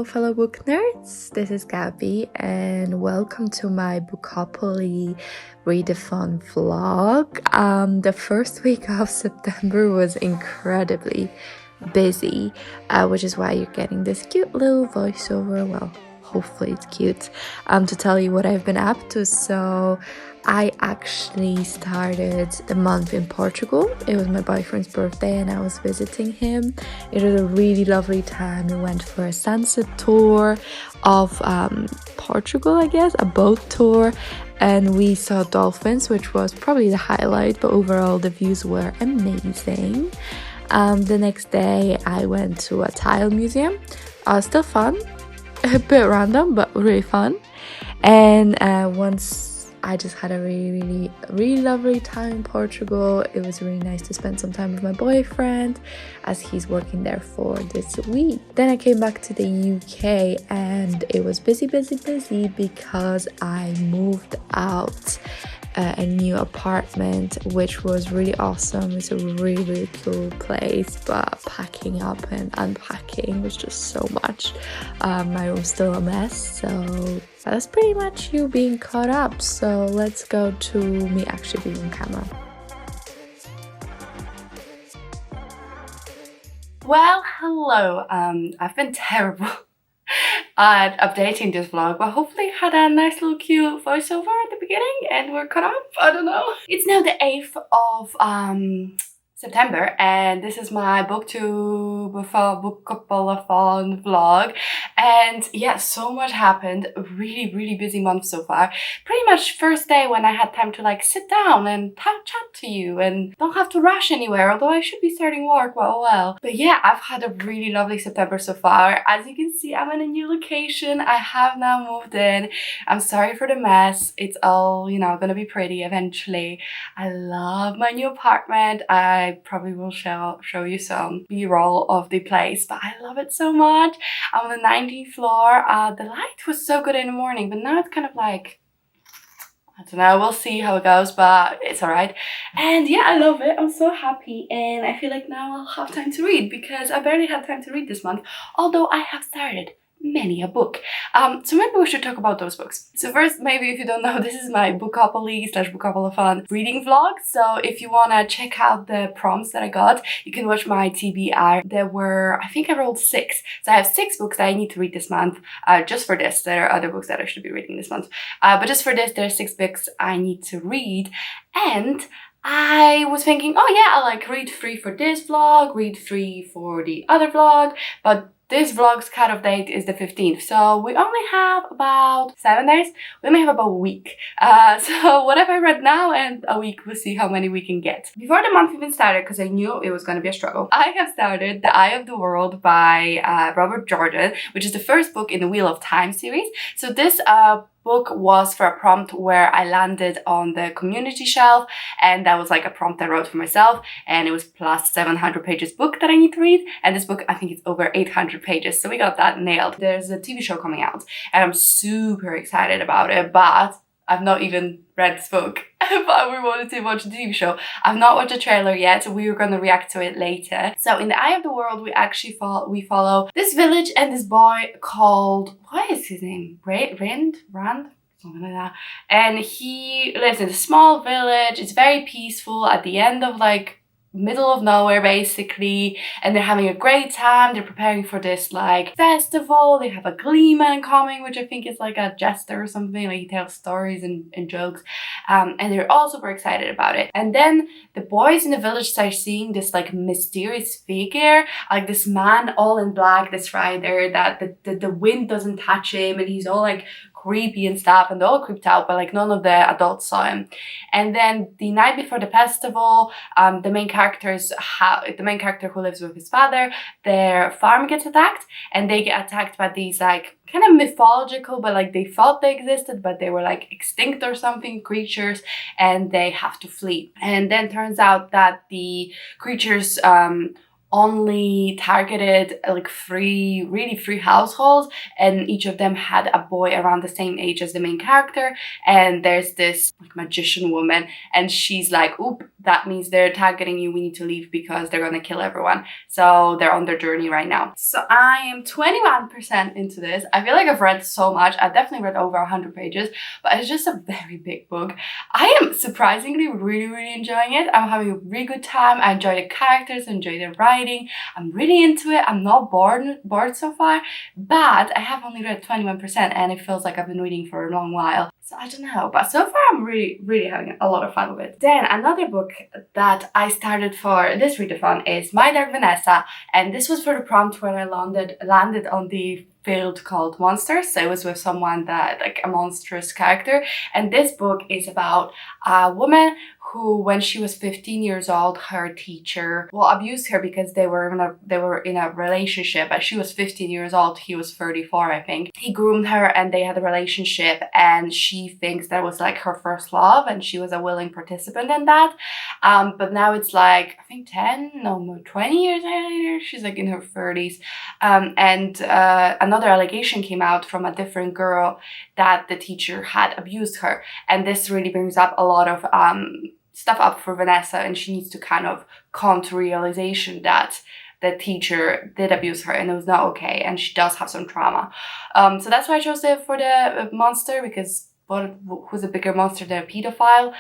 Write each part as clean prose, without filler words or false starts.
Hello fellow book nerds, this is Gabby and welcome to my Bookopoly Readathon vlog. The first week of September was incredibly busy, which is why you're getting this cute little voiceover. Well, hopefully it's cute, to tell you what I've been up to. So I actually started the month in Portugal. It was my boyfriend's birthday and I was visiting him. It was a really lovely time. We went for a sunset tour of Portugal, I guess, a boat tour, and we saw dolphins, which was probably the highlight, but overall the views were amazing. The next day I went to a tile museum. Still fun, a bit random, but really fun. And once I just had a really lovely time in Portugal. It was really nice to spend some time with my boyfriend as he's working there for this week. Then I came back to the UK and it was busy because I moved out a new apartment, which was really awesome. It's a really cool place, but packing up and unpacking was just so much. My room's still a mess, so that's pretty much you being caught up. So let's go to me actually being on camera. Well, hello. I've been terrible at updating this vlog, but hopefully had a nice little cute voiceover at the beginning and we're caught up. I don't know. It's now the 8th of September and this is my book to Bookopoly vlog, and yeah, so much happened. Really busy month so far. Pretty much first day when I had time to like sit down and chat to you and don't have to rush anywhere, although I should be starting work, but oh well. But yeah, I've had a really lovely September so far. As you can see, I'm in a new location. I have now moved in. I'm sorry for the mess. It's all, you know, gonna be pretty eventually. I love my new apartment. I probably will show you some b-roll of the place, but I love it so much. I'm on the 19th floor. The light was so good in the morning, but now it's kind of like, I don't know, we'll see how it goes, but it's alright. And yeah, I love it. I'm so happy and I feel like now I'll have time to read because I barely had time to read this month, although I have started many a book. So maybe we should talk about those books. So first, maybe if you don't know, this is my Bookopoly/Bookopolython reading vlog. So if you want to check out the prompts that I got, you can watch my TBR. There were, I think I rolled 6. So I have 6 books that I need to read this month. Just for this, there are other books that I should be reading this month. But just for this, there are 6 books I need to read. And I was thinking, oh yeah, I'll like read 3 for this vlog, read 3 for the other vlog, but this vlog's cut-off date is the 15th, so we only have about 7 days. We only have about a week. So whatever I read now and a week, we'll see how many we can get. Before the month even started, because I knew it was going to be a struggle, I have started The Eye of the World by Robert Jordan, which is the first book in the Wheel of Time series. So this book was for a prompt where I landed on the community shelf, and that was like a prompt I wrote for myself, and it was plus 700 pages book that I need to read, and this book I think it's over 800 pages, so we got that nailed. There's a TV show coming out and I'm super excited about it, but I've not even read this book, but we wanted to watch the TV show. I've not watched the trailer yet, so we were going to react to it later. So in The Eye of the World, we actually follow this village and this boy called, what is his name? Rand? Something like that. And he lives in a small village. It's very peaceful at the end of like middle of nowhere basically, and they're having a great time. They're preparing for this like festival. They have a gleeman coming, which I think is like a jester or something, like he tells stories and jokes, and they're all super excited about it. And then the boys in the village start seeing this like mysterious figure, like this man all in black, this rider that the wind doesn't touch him, and he's all like creepy and stuff, and they're all creeped out, but like none of the adults saw him. And then the night before the festival, the main character who lives with his father, their farm gets attacked, and they get attacked by these like kind of mythological, but like they thought they existed, but they were like extinct or something, creatures, and they have to flee. And then turns out that the creatures only targeted like really three households, and each of them had a boy around the same age as the main character. And there's this like magician woman, and she's like, oop, that means they're targeting you, we need to leave because they're gonna kill everyone. So they're on their journey right now. So I am 21% into this. I feel like I've read so much. I've definitely read over 100 pages, but it's just a very big book. I am surprisingly really enjoying it. I'm having a really good time. I enjoy the characters, enjoy the writing. I'm really into it. I'm not bored so far, but I have only read 21% and it feels like I've been reading for a long while. So I don't know, but so far I'm really having a lot of fun with it. Then another book that I started for this readathon is My Dark Vanessa, and this was for the prompt when I landed on the field called monsters. So it was with someone that like a monstrous character, and this book is about a woman who, when she was 15 years old, her teacher abused her because they were in a relationship. But she was 15 years old, he was 34, I think. He groomed her and they had a relationship, and she thinks that was like her first love, and she was a willing participant in that. But now it's like, I think 20 years later, she's like in her 30s. And another allegation came out from a different girl that the teacher had abused her. And this really brings up a lot of stuff up for Vanessa, and she needs to kind of come to realization that the teacher did abuse her and it was not okay, and she does have some trauma. So that's why I chose it for the monster, because who's a bigger monster than a pedophile?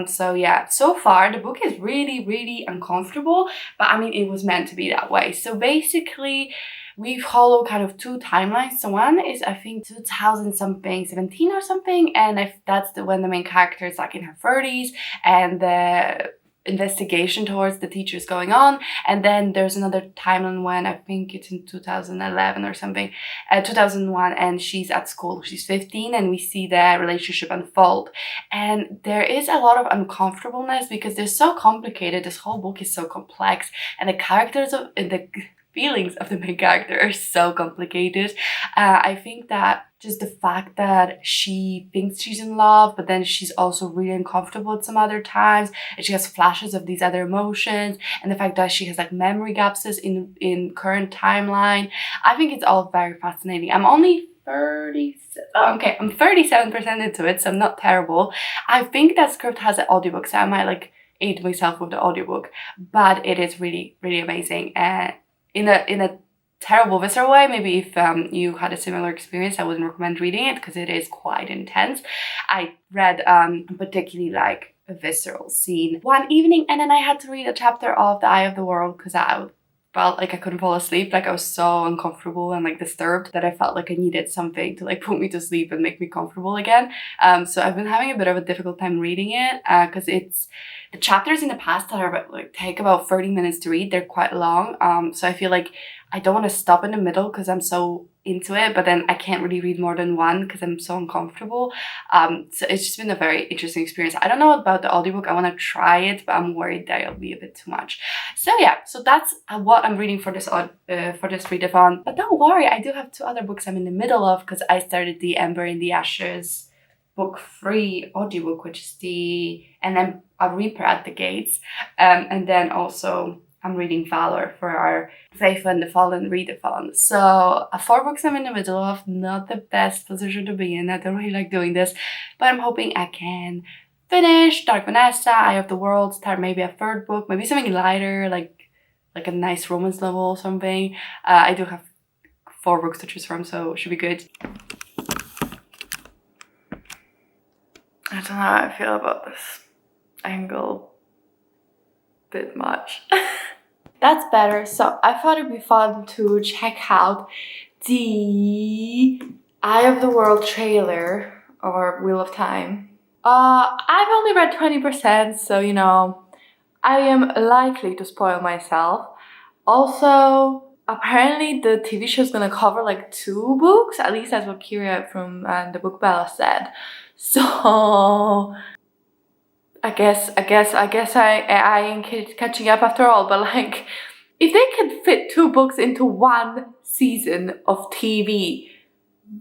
So yeah, so far the book is really uncomfortable, but I mean, it was meant to be that way. So basically, we follow kind of two timelines. So one is, I think, 17 or something, and if that's when the main character is like in her 30s and the investigation towards the teacher is going on. And then there's another timeline when I think it's in 2011 or something, 2001, and she's at school. She's 15 and we see the relationship unfold. And there is a lot of uncomfortableness because they're so complicated. This whole book is so complex, and the characters and the feelings of the main character are so complicated. I think that just the fact that she thinks she's in love, but then she's also really uncomfortable at some other times, and she has flashes of these other emotions, and the fact that she has like memory gaps in current timeline. I think it's all very fascinating. I'm only 37% into it, so I'm not terrible. I think that script has an audiobook, so I might like aid myself with the audiobook, but it is really amazing. And in a terrible visceral way. Maybe if you had a similar experience, I wouldn't recommend reading it because it is quite intense. I read particularly like a visceral scene one evening, and then I had to read a chapter of The Eye of the World because I felt like I couldn't fall asleep. Like I was so uncomfortable and like disturbed that I felt like I needed something to like put me to sleep and make me comfortable again. So I've been having a bit of a difficult time reading it because it's the chapters in the past that are like take about 30 minutes to read. They're quite long. So I feel like I don't want to stop in the middle because I'm so into it, but then I can't really read more than one because I'm so uncomfortable. So it's just been a very interesting experience. I don't know about the audiobook. I want to try it, but I'm worried that it'll be a bit too much. So yeah, so that's what I'm reading for this readathon. But don't worry, I do have two other books I'm in the middle of because I started the Ember in the Ashes book 3 audiobook, which is and then a Reaper at the Gates, and then also I'm reading Valor for our Faith and the Fallen readathon. So 4 books I'm in the middle of, not the best position to be in. I don't really like doing this, but I'm hoping I can finish Dark Vanessa, Eye of the World, start maybe a 3rd book, maybe something lighter, like a nice romance novel or something. I do have 4 books to choose from, so it should be good. I don't know how I feel about this angle. Bit much. That's better. So I thought it'd be fun to check out the Eye of the World trailer or Wheel of Time. I've only read 20%, so you know, I am likely to spoil myself. Also, apparently the TV show is gonna cover like 2 books, at least that's what Kira from the Book Bella said. So I guess I ain't catching up after all, but like, if they can fit 2 books into 1 season of TV,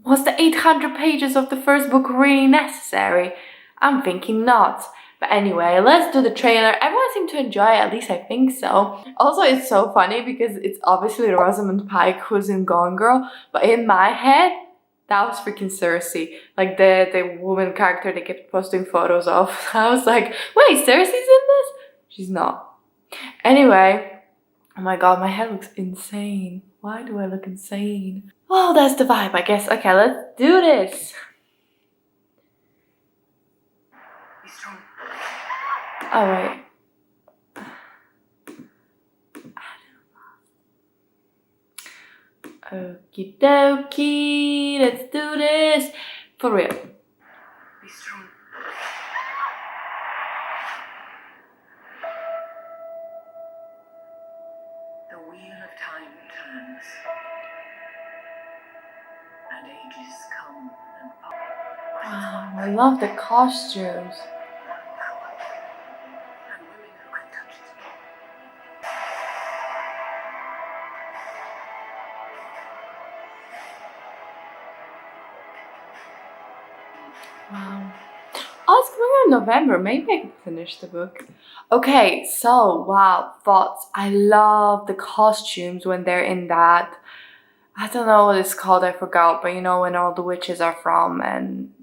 was the 800 pages of the first book really necessary? I'm thinking not. But anyway, let's do the trailer. Everyone seemed to enjoy it, at least I think so. Also, it's so funny because it's obviously Rosamund Pike who's in Gone Girl, but in my head, that was freaking Cersei. Like the woman character they kept posting photos of. I was like, wait, Cersei's in this? She's not. Anyway, oh my god, my head looks insane. Why do I look insane? Well, that's the vibe, I guess. Okay, let's do this. Oh, wait. Okie dokie, let's do this. For real. Be strong. The wheel of time turns, and ages come and pass. Wow, I love the costumes. Wow. Oh, it's coming out in November. Maybe I can finish the book. Okay, so wow, thoughts. I love the costumes when they're in that. I don't know what it's called, I forgot, but you know when all the witches are from, and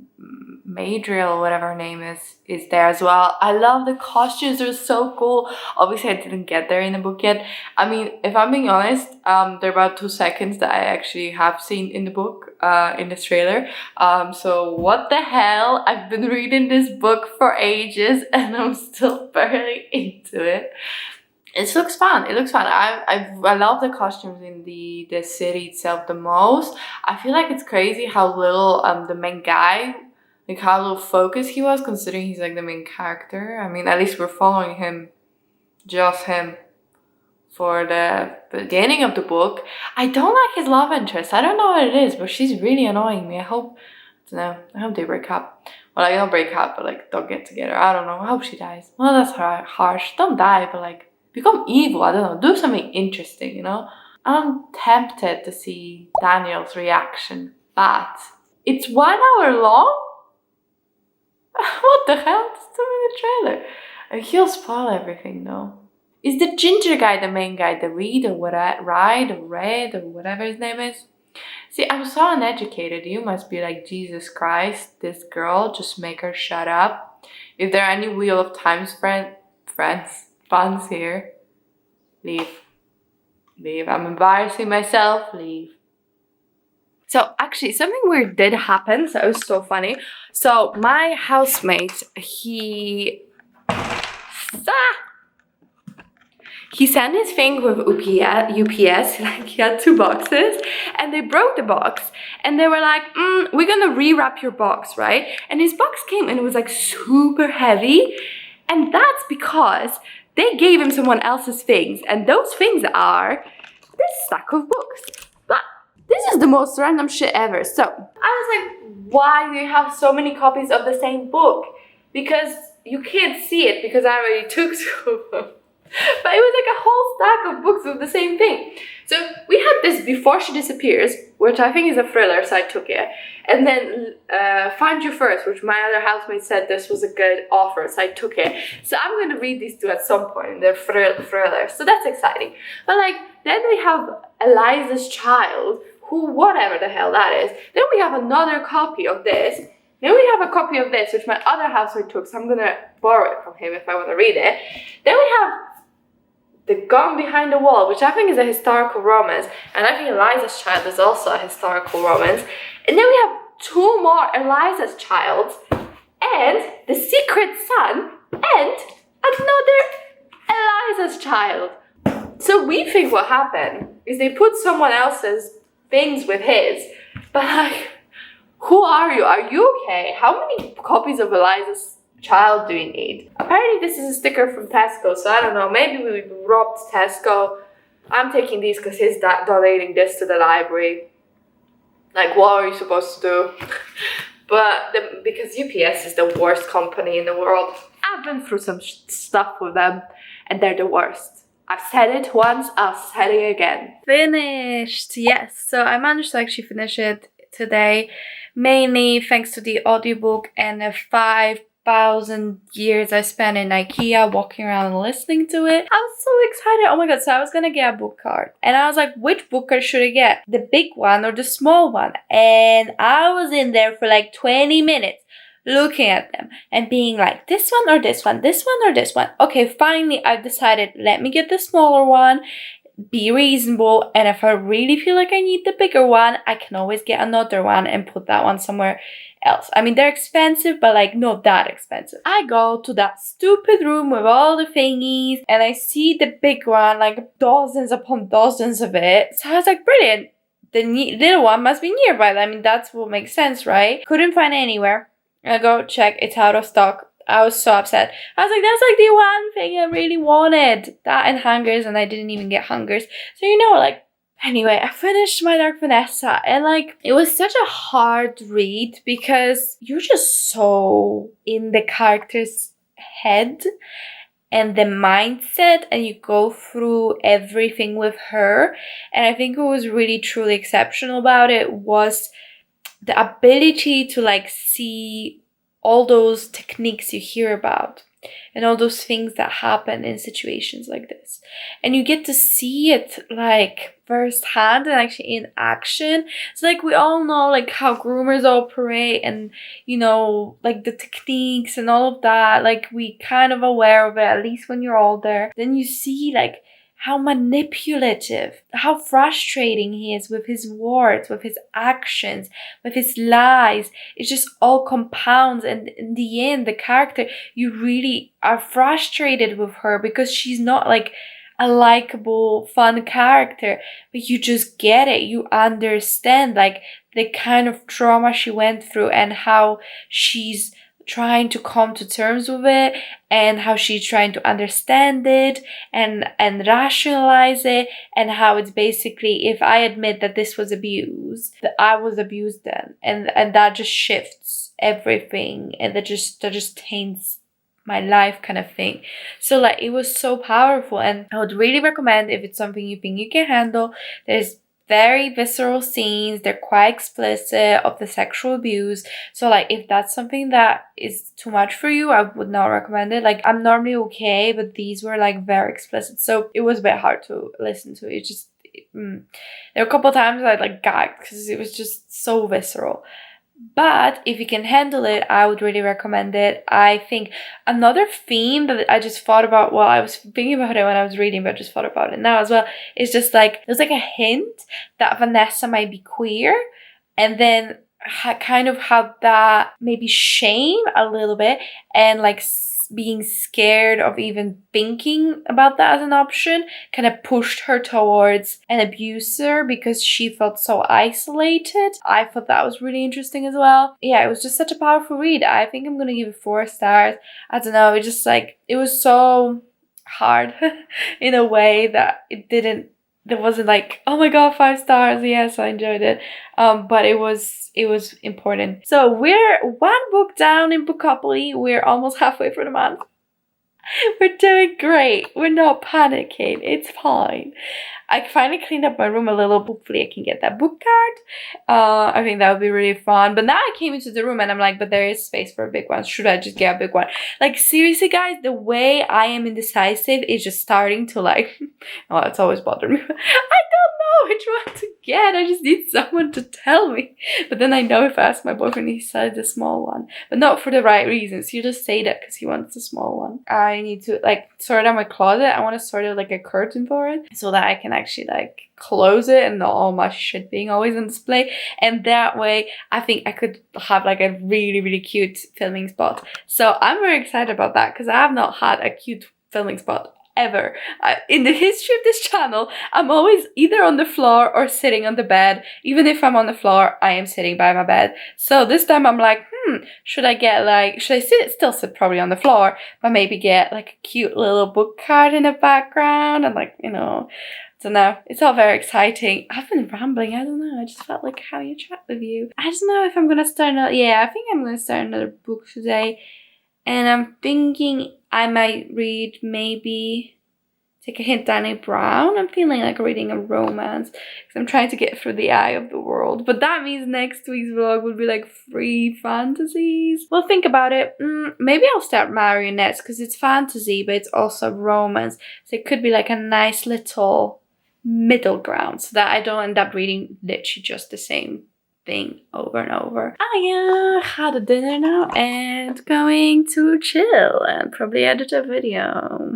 Madriel, whatever her name is there as well. I love the costumes, they're so cool. Obviously I didn't get there in the book yet. I mean, if I'm being honest, there are about 2 seconds that I actually have seen in the book, in this trailer. So what the hell? I've been reading this book for ages and I'm still barely into it. It looks fun. It looks fun. I love the costumes in the city itself the most. I feel like it's crazy how little the main guy, like how little focus he was, considering he's like the main character. I mean, at least we're following him, just him, for the beginning of the book. I don't like his love interest. I don't know what it is, but she's really annoying me. I hope they break up. Well, like, don't break up, but like don't get together. I don't know. I hope she dies. Well, that's harsh. Don't die, but like become evil. I don't know. Do something interesting, you know? I'm tempted to see Daniel's reaction, but it's 1 hour long? What the hell? It's 2-minute trailer. He'll spoil everything though. Is the ginger guy the main guy? The Red or whatever his name is? See, I'm so uneducated. You must be like, Jesus Christ, this girl, just make her shut up. If there are any Wheel of Time's fans here, leave. Leave. I'm embarrassing myself. Leave. So actually something weird did happen. So it was so funny. So my housemate, he sent his thing with UPS, like he had 2 boxes and they broke the box and they were like, we're gonna rewrap your box, right? And his box came and it was like super heavy, and that's because they gave him someone else's things, and those things are this stack of books. But this is the most random shit ever. So I was like, why do you have so many copies of the same book? Because you can't see it because I already took 2 of them. But it was like a whole stack of books with the same thing. So we had this Before She Disappears, which I think is a thriller, so I took it. And then Find You First, which my other housemate said this was a good offer, so I took it. So I'm going to read these 2 at some point. They're thrillers, so that's exciting. But like, then we have Eliza's Child, who, whatever the hell that is. Then we have another copy of this. Then we have a copy of this, which my other housemate took, so I'm going to borrow it from him if I want to read it. Then we have The Gone Behind the Wall, which I think is a historical romance, and I think Eliza's Child is also a historical romance. And then we have 2 more Eliza's Childs, and The Secret Son, and another Eliza's Child. So we think what happened is they put someone else's things with his, but like, who are you? Are you okay? How many copies of Eliza's Child do you need? Apparently this is a sticker from Tesco, so I don't know, maybe we robbed Tesco. I'm taking these because he's donating this to the library. Like, what are you supposed to do? But because UPS is the worst company in the world. I've been through some stuff with them and they're the worst. I've said it once, I'll say it again. Finished, yes. So I managed to actually finish it today, mainly thanks to the audiobook and a 5 1,000 years I spent in IKEA walking around and listening to it. I was so excited. Oh my god, so I was gonna get a book card. And I was like, which book card should I get? The big one or the small one? And I was in there for like 20 minutes looking at them and being like, this one or this one, this one or this one. Okay, finally I decided, let me get the smaller one, be reasonable, and if I really feel like I need the bigger one, I can always get another one and put that one somewhere else. I mean, they're expensive, but like not that expensive. I go to that stupid room with all the thingies and I see the big one, like dozens upon dozens of it. So I was like, brilliant. The little one must be nearby. I mean, that's what makes sense, right? Couldn't find it anywhere. I go check, it's out of stock. I was so upset. I was like, that's like the one thing I really wanted. That and hungers, and I didn't even get hungers. So, like, anyway, I finished My Dark Vanessa, and like, it was such a hard read because you're just so in the character's head and the mindset, and you go through everything with her. And I think what was really truly exceptional about it was the ability to like see all those techniques you hear about and all those things that happen in situations like this. And you get to see it like firsthand and actually in action. So like we all know like how groomers operate and like the techniques and all of that. Like we kind of aware of it, at least when you're older. Then you see like how manipulative, how frustrating he is with his words, with his actions, with his lies. It just all compounds, and in the end, the character, you really are frustrated with her because she's not like a likable, fun character, but you just get it. You understand like the kind of trauma she went through and how she's trying to come to terms with it, and how she's trying to understand it and rationalize it, and how it's basically, if I admit that this was abuse, that I was abused then, and that just shifts everything, and that just taints my life kind of thing. So like it was so powerful, and I would really recommend if it's something you think you can handle. There's very visceral scenes, they're quite explicit of the sexual abuse. So like if that's something that is too much for you, I would not recommend it. Like I'm normally okay, but these were like very explicit, so it was a bit hard to listen to. It just there were a couple of times I like gagged because it was just so visceral. But if you can handle it, I would really recommend it. I think another theme that I just thought about while I was thinking about it when I was reading, but I just thought about it now as well, is just like, there's like a hint that Vanessa might be queer, and then kind of how that maybe shame a little bit, and like being scared of even thinking about that as an option kind of pushed her towards an abuser because she felt so isolated. I thought that was really interesting as well. Yeah, it was just such a powerful read. I think I'm gonna give it 4 stars. I don't know, it just like, it was so hard in a way that there wasn't like, oh my god, 5 stars, yes, I enjoyed it. But it was important. So we're 1 book down in Bookopoly. We're almost halfway through the month. We're doing great. We're not panicking. It's fine. I finally cleaned up my room a little. Hopefully I can get that book card. I think that would be really fun. But now I came into the room and I'm like, but there is space for a big one. Should I just get a big one? Like seriously guys, the way I am indecisive is just starting to like, well, it's always bothered me. I don't know which one to get. I just need someone to tell me. But then I know if I ask my boyfriend, he decides the small one. But not for the right reasons. You just say that because he wants the small one. I need to like sort out my closet. I want to sort out like a curtain for it so that I can actually like close it and not all my shit being always on display. And that way I think I could have like a really, really cute filming spot. So I'm very excited about that because I have not had a cute filming spot ever. In the history of this channel, I'm always either on the floor or sitting on the bed. Even if I'm on the floor, I am sitting by my bed. So this time I'm like, should I still sit probably on the floor, but maybe get like a cute little book card in the background and like, don't know. It's all very exciting. I've been rambling. I don't know. I just felt like having a chat with you. I don't know if I'm gonna start another. Yeah, I think I'm gonna start another book today. And I'm thinking I might read maybe take a hint Danny Brown. I'm feeling like reading a romance because I'm trying to get through the eye of the world. But that means next week's vlog would be like free fantasies. Well, think about it. Maybe I'll start Marionettes because it's fantasy, but it's also romance. So it could be like a nice little middle ground so that I don't end up reading literally just the same thing over and over. I had a dinner now and going to chill and probably edit a video.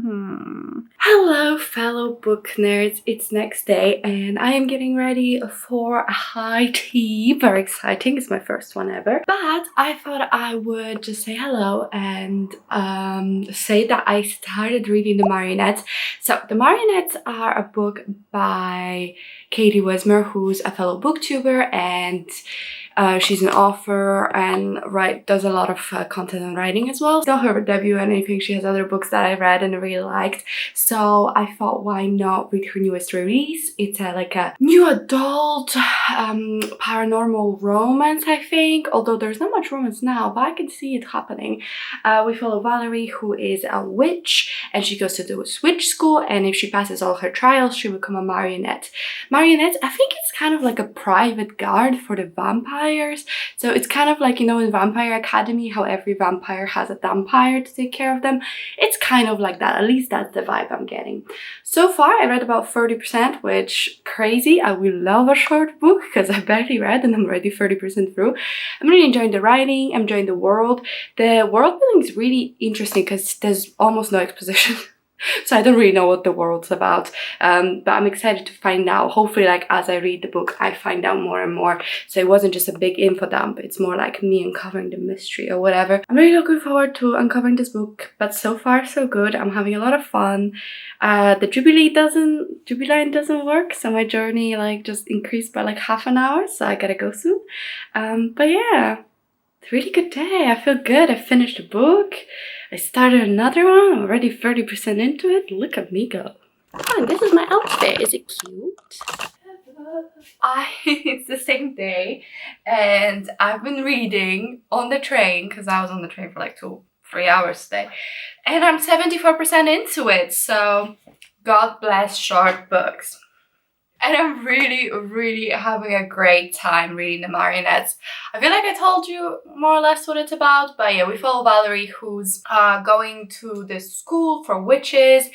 Hello fellow book nerds, it's next day and I am getting ready for a high tea. Very exciting, it's my first one ever. But I thought I would just say hello and say that I started reading the Marionettes. So the Marionettes are a book by Katie Wismer, who's a fellow booktuber, and she's an author and does a lot of content and writing as well. It's not her debut or anything, she has other books that I read and I really liked. So I thought, why not read her newest release? It's like a new adult paranormal romance, I think. Although there's not much romance now, but I can see it happening. We follow Valerie, who is a witch, and she goes to the witch school, and if she passes all her trials, she will become a marionette. Marionettes, I think it's kind of like a private guard for the vampires. So it's kind of like, you know, in Vampire Academy, how every vampire has a vampire to take care of them. It's kind of like that. At least that's the vibe I'm getting. So far, I read about 30%, which crazy. I will love a short book because I barely read and I'm already 30% through. I'm really enjoying the writing. I'm enjoying the world. The world building is really interesting because there's almost no exposition. So I don't really know what the world's about, but I'm excited to find out. Hopefully, like, as I read the book, I find out more and more. So it wasn't just a big info dump, it's more like me uncovering the mystery or whatever. I'm really looking forward to uncovering this book, but so far so good. I'm having a lot of fun. The Jubilee line doesn't work, so my journey like just increased by like half an hour, so I gotta go soon. But yeah, it's a really good day. I feel good. I finished the book. I started another one. I'm already 30% into it. Look at me go. Oh, and this is my outfit. Is it cute? It's the same day and I've been reading on the train because I was on the train for like 2-3 hours today, and I'm 74% into it. So God bless short books. And I'm really having a great time reading the Marionettes. I feel like I told you more or less what it's about, but yeah, we follow Valerie, who's going to this school for witches,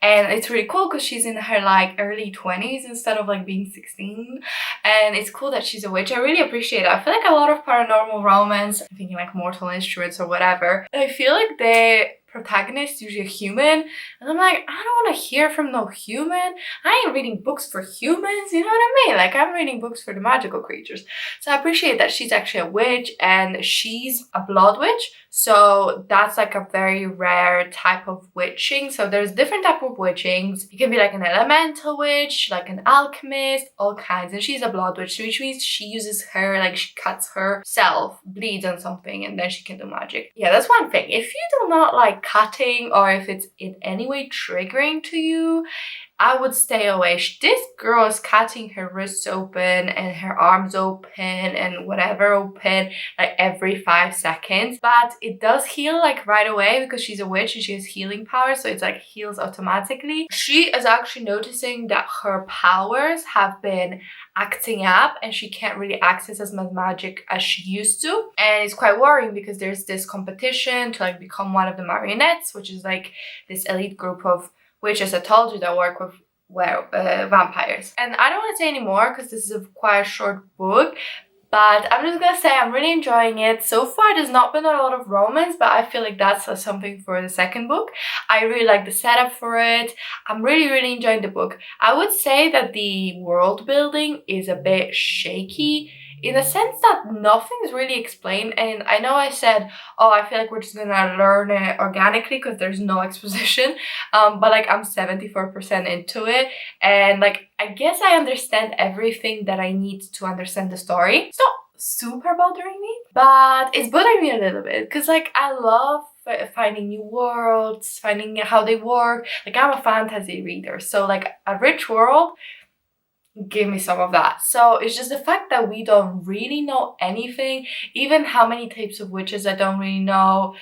and it's really cool because she's in her like early 20s instead of like being 16, and it's cool that she's a witch. I really appreciate it. I feel like a lot of paranormal romance, I'm thinking like Mortal Instruments or whatever, I feel like the protagonist usually a human, and I'm like, I don't want to hear from no human. I ain't reading books for humans, you know what I mean? Like, I'm reading books for the magical creatures. So I appreciate that she's actually a witch, and she's a blood witch, so that's like a very rare type of witching. So there's different type of witchings. You can be like an elemental witch, like an alchemist, all kinds, and she's a blood witch, which means she uses her, like she cuts herself, bleeds on something, and then she can do magic. Yeah, that's one thing. If you do not like cutting, or if it's in any way triggering to you, I would stay away. This girl is cutting her wrists open and her arms open and whatever open like every 5 seconds. But it does heal like right away because she's a witch and she has healing powers, so it's like heals automatically. She is actually noticing that her powers have been acting up and she can't really access as much magic as she used to, and it's quite worrying because there's this competition to like become one of the Marionettes, which is like this elite group of witches I told you that work with vampires. And I don't want to say any more because this is quite a short book, but I'm just gonna say I'm really enjoying it. So far there's not been a lot of romance, but I feel like that's something for the second book. I really like the setup for it. I'm really enjoying the book. I would say that the world building is a bit shaky, in the sense that nothing's really explained. And I know I said, oh, I feel like we're just gonna learn it organically because there's no exposition, but like I'm 74% into it, and like I guess I understand everything that I need to understand the story. It's not super bothering me, but it's bothering me a little bit because like I love finding new worlds, finding how they work. Like, I'm a fantasy reader, so like a rich world, give me some of that. So it's just the fact that we don't really know anything, even how many types of witches I don't really know.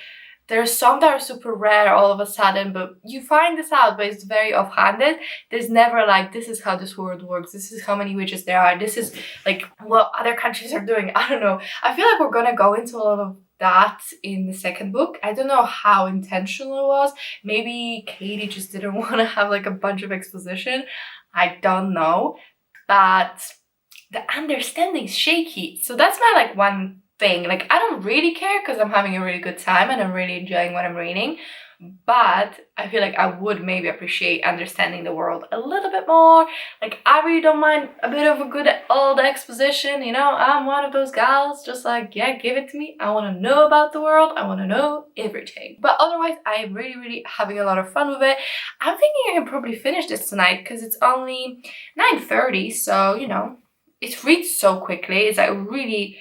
There's some that are super rare all of a sudden, but you find this out, but it's very offhanded. There's never like, this is how this world works, this is how many witches there are, this is like what other countries are doing. I don't know. I feel like we're gonna go into a lot of that in the second book. I don't know how intentional it was. Maybe Katie just didn't want to have like a bunch of exposition. I don't know. But the understanding's shaky. So that's my like one thing. Like, I don't really care because I'm having a really good time and I'm really enjoying what I'm reading, but I feel like I would maybe appreciate understanding the world a little bit more. Like, I really don't mind a bit of a good old exposition, you know. I'm one of those gals, just like, yeah, give it to me. I want to know about the world. I want to know everything. But otherwise, I am really having a lot of fun with it. I'm thinking I can probably finish this tonight because it's only 9:30, so, you know, it reads so quickly. It's like really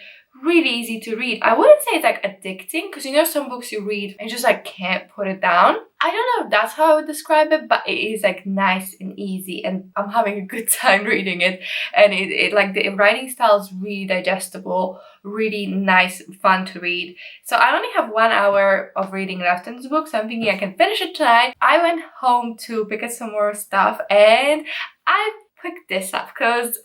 easy to read. I wouldn't say it's like addicting, because you know some books you read and you just like can't put it down. I don't know if that's how I would describe it, but it is like nice and easy, and I'm having a good time reading it. And it like the writing style is really digestible, really nice, fun to read. So I only have 1 hour of reading left in this book, so I'm thinking I can finish it tonight. I went home to pick up some more stuff and I picked this up because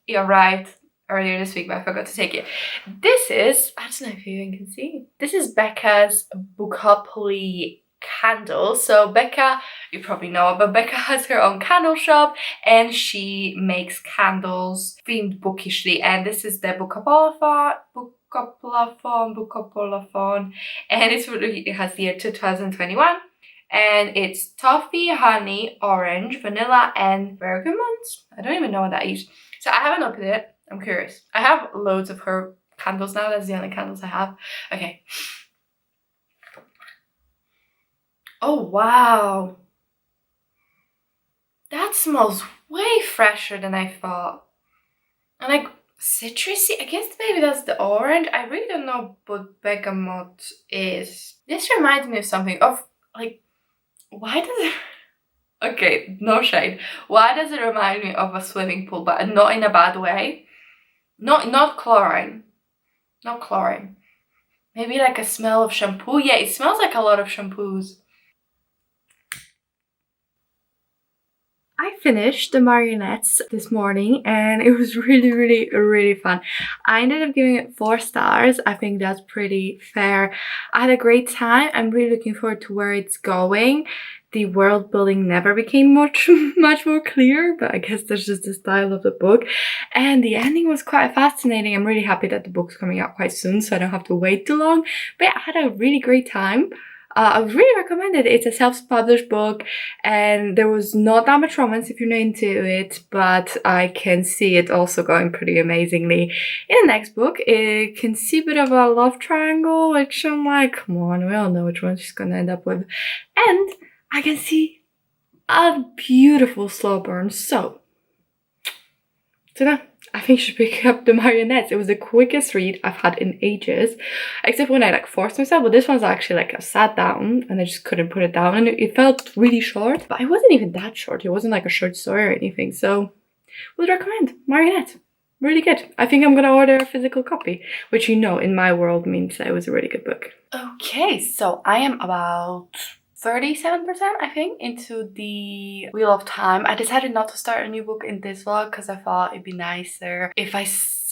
it arrived earlier this week, but I forgot to take it. This is, I don't know if you even can see, this is Becca's Bookopoly candle. So Becca, you probably know her, but Becca has her own candle shop and she makes candles themed bookishly, and this is the Bookopolathon, and it's really, it has the year 2021. And it's toffee, honey, orange, vanilla, and bergamot. I don't even know what that is. So I haven't opened it. I'm curious. I have loads of her candles now. That's the only candles I have. Okay. Oh, wow. That smells way fresher than I thought. And like citrusy. I guess maybe that's the orange. I really don't know what bergamot is. This reminds me of something. Of like, why does it... Okay, no shade. Why does it remind me of a swimming pool, but not in a bad way? Not chlorine. Not chlorine. Maybe like a smell of shampoo. Yeah, it smells like a lot of shampoos. I finished the Marionettes this morning and it was really fun. I ended up giving it 4 stars. I think that's pretty fair. I had a great time. I'm really looking forward to where it's going. The world building never became much more clear, but I guess that's just the style of the book. And the ending was quite fascinating. I'm really happy that the book's coming out quite soon, so I don't have to wait too long. But yeah, I had a really great time. I would really recommend it. It's a self-published book and there was not that much romance if you're not into it, but I can see it also going pretty amazingly. In the next book, it can see a bit of a love triangle, which I'm like, come on, we all know which one she's gonna end up with. And I can see a beautiful slow burn. So now I think you should pick up the Marionettes. It was the quickest read I've had in ages, except when I like forced myself. But this one's actually like I sat down and I just couldn't put it down, and it felt really short, but it wasn't even that short. It wasn't like a short story or anything. So would recommend Marionette. Really good. I think I'm gonna order a physical copy, which you know in my world means that it was a really good book. Okay, so I am about 37%, I think, into the Wheel of Time. I decided not to start a new book in this vlog because I thought it'd be nicer if I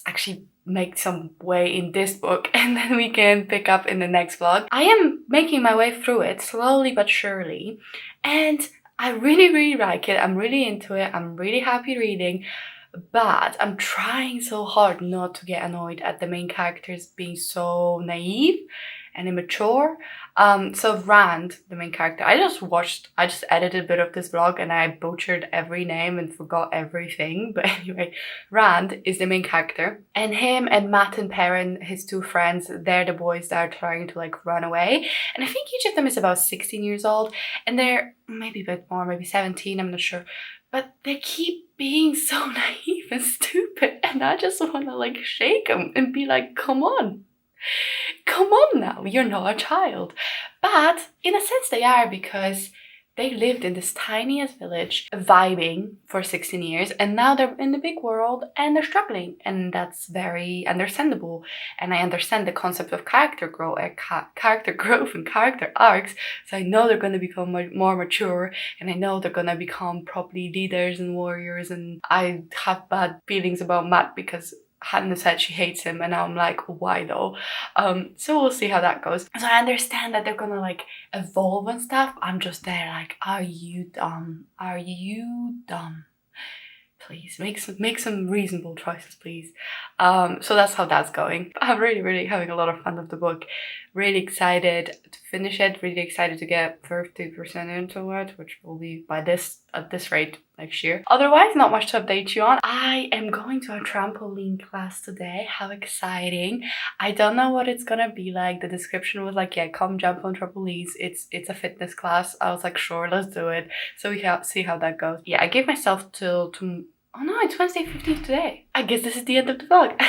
actually make some way in this book and then we can pick up in the next vlog. I am making my way through it slowly but surely and I really like it. I'm really into it. I'm really happy reading, but I'm trying so hard not to get annoyed at the main characters being so naive and immature. So Rand, the main character, I just edited a bit of this vlog and I butchered every name and forgot everything. But anyway, Rand is the main character, and him and Matt and Perrin, his 2 friends, they're the boys that are trying to like run away. And I think each of them is about 16 years old and they're maybe a bit more, maybe 17, I'm not sure. But they keep being so naive and stupid and I just want to like shake them and be like, come on now, you're not a child. But in a sense they are, because They lived in this tiniest village, vibing for 16 years, and now they're in the big world and they're struggling, and that's very understandable. And I understand the concept of character growth and character arcs, so I know they're going to become more mature, and I know they're going to become properly leaders and warriors. And I have bad feelings about Matt because Hannah said she hates him, and now I'm like, why though? So we'll see how that goes. So I understand that they're gonna like evolve and stuff. I'm just there like, are you dumb? Are you dumb? Please make some reasonable choices, please. So that's how that's going. I'm really having a lot of fun with the book. Really excited to finish it. Really excited to get 30% into it, which will be at this rate next year. Otherwise, not much to update you on. I am going to a trampoline class today. How exciting! I don't know what it's gonna be like. The description was like, yeah, come jump on trampolines. It's a fitness class. I was like, sure, let's do it. So we see how that goes. Yeah, I gave myself till oh no, it's Wednesday 15th today. I guess this is the end of the vlog.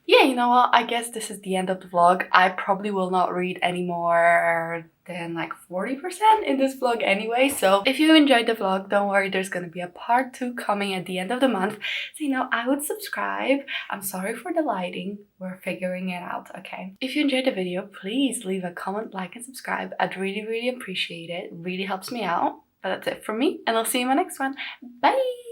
Yeah, you know what? I guess this is the end of the vlog. I probably will not read any more than like 40% in this vlog anyway. So if you enjoyed the vlog, don't worry, there's gonna be a part 2 coming at the end of the month. So, you know, I would subscribe. I'm sorry for the lighting. We're figuring it out, okay? If you enjoyed the video, please leave a comment, like, and subscribe. I'd really appreciate it. It really helps me out. But that's it from me, and I'll see you in my next one. Bye!